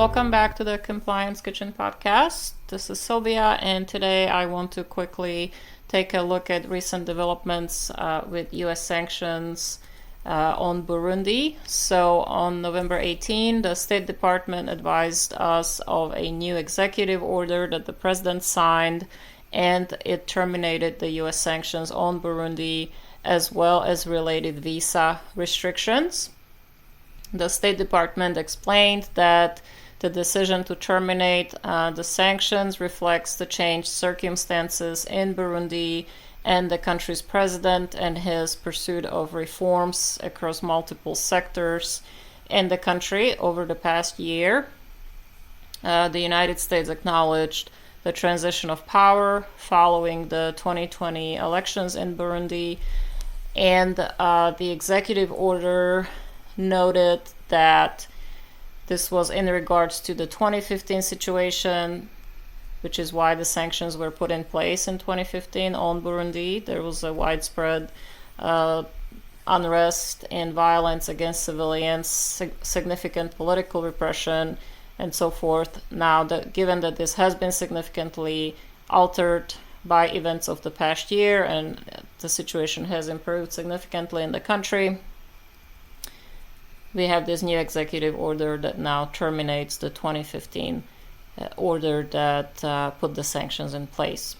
welcome back to the Compliance Kitchen podcast. This is Sylvia, and today I want to quickly take a look at recent developments with U.S. sanctions on Burundi. So on November 18, the State Department advised us of a new executive order that the president signed, and it terminated the U.S. sanctions on Burundi as well as related visa restrictions. The State Department explained that the decision to terminate the sanctions reflects the changed circumstances in Burundi and the country's president and his pursuit of reforms across multiple sectors in the country over the past year. The United States acknowledged the transition of power following the 2020 elections in Burundi, and the executive order noted that this was in regards to the 2015 situation, which is why the sanctions were put in place in 2015 on Burundi. There was a widespread unrest and violence against civilians, significant political repression, and so forth. Now, given that this has been significantly altered by events of the past year and the situation has improved significantly in the country, we have this new executive order that now terminates the 2015 order that put the sanctions in place.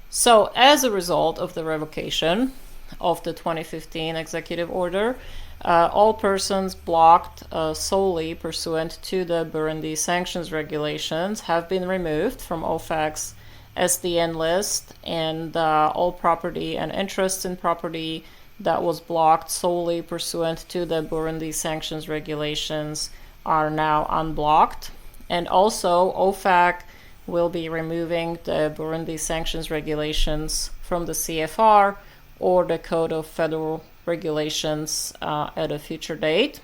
So as a result of the revocation of the 2015 executive order, all persons blocked solely pursuant to the Burundi sanctions regulations have been removed from OFAC's SDN list, and all property and interests in property that was blocked solely pursuant to the Burundi sanctions regulations are now unblocked. And also, OFAC will be removing the Burundi sanctions regulations from the CFR or the Code of Federal Regulations at a future date.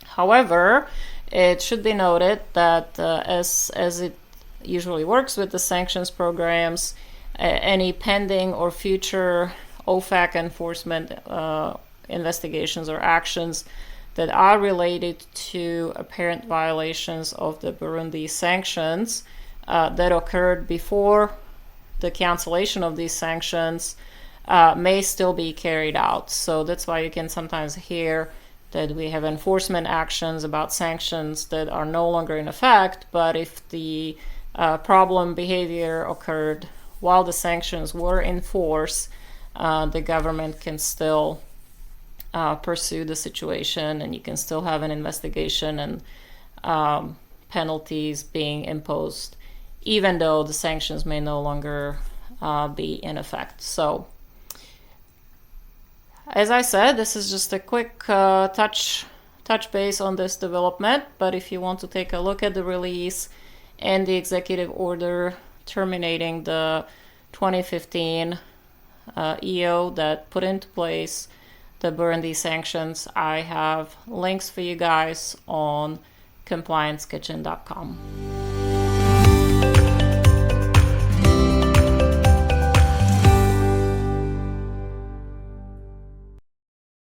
However, it should be noted that as it usually works with the sanctions programs, any pending or future OFAC enforcement investigations or actions that are related to apparent violations of the Burundi sanctions that occurred before the cancellation of these sanctions may still be carried out. So that's why you can sometimes hear that we have enforcement actions about sanctions that are no longer in effect, but if the problem behavior occurred while the sanctions were in force, the government can still pursue the situation, and you can still have an investigation and penalties being imposed, even though the sanctions may no longer be in effect. So, as I said, this is just a quick touch base on this development, but if you want to take a look at the release and the executive order terminating the 2015 EO that put into place the Burundi sanctions, I have links for you guys on compliancekitchen.com.